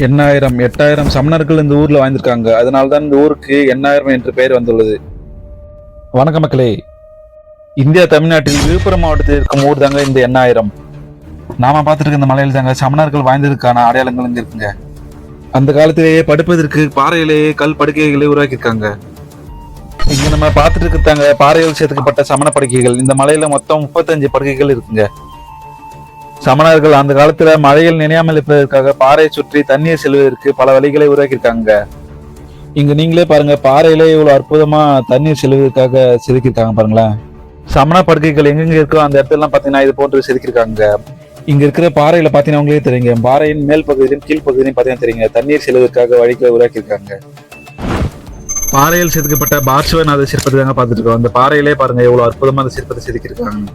எண்ணாயிரம் 8000 சமணர்கள் இந்த ஊர்ல வாழ்ந்திருக்காங்க. அதனால்தான் இந்த ஊருக்கு எண்ணாயிரம் என்று பெயர் வந்துள்ளது. வணக்க மக்களே, இந்தியா தமிழ்நாட்டில் விழுப்புரம் மாவட்டத்தில் இருக்கும் ஊர் தாங்க இந்த எண்ணாயிரம். நாம பார்த்துருக்க இந்த மலையில் தாங்க சமணர்கள் வாழ்ந்ததற்கான அடையாளங்கள் இங்க இருக்குங்க. அந்த காலத்திலேயே படுப்பதற்கு பாறையிலேயே கல் படுக்கைகளை உருவாக்கியிருக்காங்க. இங்க நம்ம பார்த்துட்டு இருக்கிறாங்க பாறையில் சேர்த்துக்கப்பட்ட சமண படுக்கைகள். இந்த மலையில மொத்தம் 35 படுக்கைகள் இருக்குங்க. சமணர்கள் அந்த காலத்துல மழையில் நினையாமல் இருப்பதற்காக பாறையை சுற்றி தண்ணீர் செல்வதற்கு பல வழிகளை உருவாக்கியிருக்காங்க. இங்க நீங்களே பாருங்க, பாறையிலே இவ்வளவு அற்புதமா தண்ணீர் செல்வதற்காக செதுக்கியிருக்காங்க பாருங்களேன். சமண படுக்கைகள் எங்கெங்க இருக்கோ அந்த இடத்துல பாத்தீங்கன்னா இது போன்று செதுக்கியிருக்காங்க. இங்க இருக்கிற பாறையில பாத்தீங்கன்னா உங்களே தெரியுங்க, பாறையின் மேல் பகுதியிலும் கீழ்பகுதியிலும் பாத்தீங்கன்னா தெரியுங்க, தண்ணீர் செல்வதற்காக வழிகளை உருவாக்கியிருக்காங்க. பாறையில் செதுக்கப்பட்ட பார்ஷ்வநாத சிற்பத்தை தாங்க பார்த்துட்டு இருக்கோம். அந்த பாறையிலே பாருங்க எவ்வளவு அற்புதமா அந்த சிற்பத்தை செதுக்கியிருக்காங்க.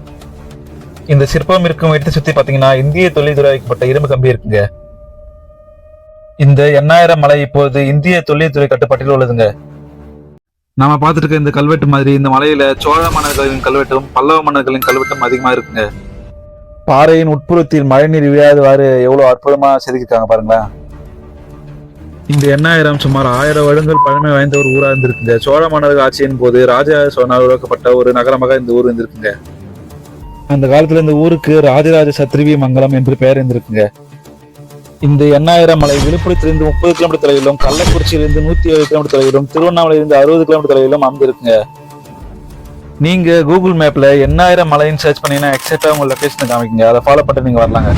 இந்த சிற்பம் இருக்கும் இடத்தை சுத்தி பாத்தீங்கன்னா இந்திய தொழில்துறை வைக்கப்பட்ட இரும்பு கம்பி இருக்குங்க. இந்த எண்ணாயிரம் மலை இப்போது இந்திய தொழில்துறை கட்டுப்பாட்டில் உள்ளதுங்க. நாம பார்த்துட்டு இருக்க இந்த கல்வெட்டு மாதிரி இந்த மலையில சோழ மன்னர்களின் கல்வெட்டும் பல்லவ மன்னர்களின் கல்வெட்டும் அதிகமா இருக்குங்க. பாறையின் உட்புறத்தில் மழைநீர் விழாதவாறு எவ்வளவு அற்புதமா செதுக்கிருக்காங்க பாருங்களேன். இந்த எண்ணாயிரம் சுமார் 1000 வருடங்கள் பழமை வாய்ந்த ஒரு ஊரா இருந்திருக்குங்க. சோழ மன்னர்கள் ஆட்சியின் போது ராஜராஜ சோழனால் உருவாக்கப்பட்ட ஒரு நகரமாக இந்த ஊர் இருந்திருக்குங்க. அந்த காலத்துல இந்த ஊருக்கு ராஜராஜ சத்ருவி மங்கலம் என்று பெயர் இருந்திருக்குங்க. இந்த எண்ணாயிரம் மலை விழுப்புரத்திலிருந்து 30 கிலோமீட்டர் தொலைவிலும், கள்ளக்குறிச்சியிலிருந்து 107 கிலோமீட்டர் தொலைவிலும், திருவண்ணாமலையிலிருந்து 60 கிலோமீட்டர் தொலைவிலும் அமைந்திருக்குங்க. நீங்க கூகுள் மேப்ல எண்ணாயிரம் மலைன்னு சர்ச் பண்ணீங்கன்னா எக்ஸாக்டா உங்க லொகேஷன் காமிக்குங்க. அதை ஃபாலோ பண்ணிட்டு நீங்க வரலாங்க.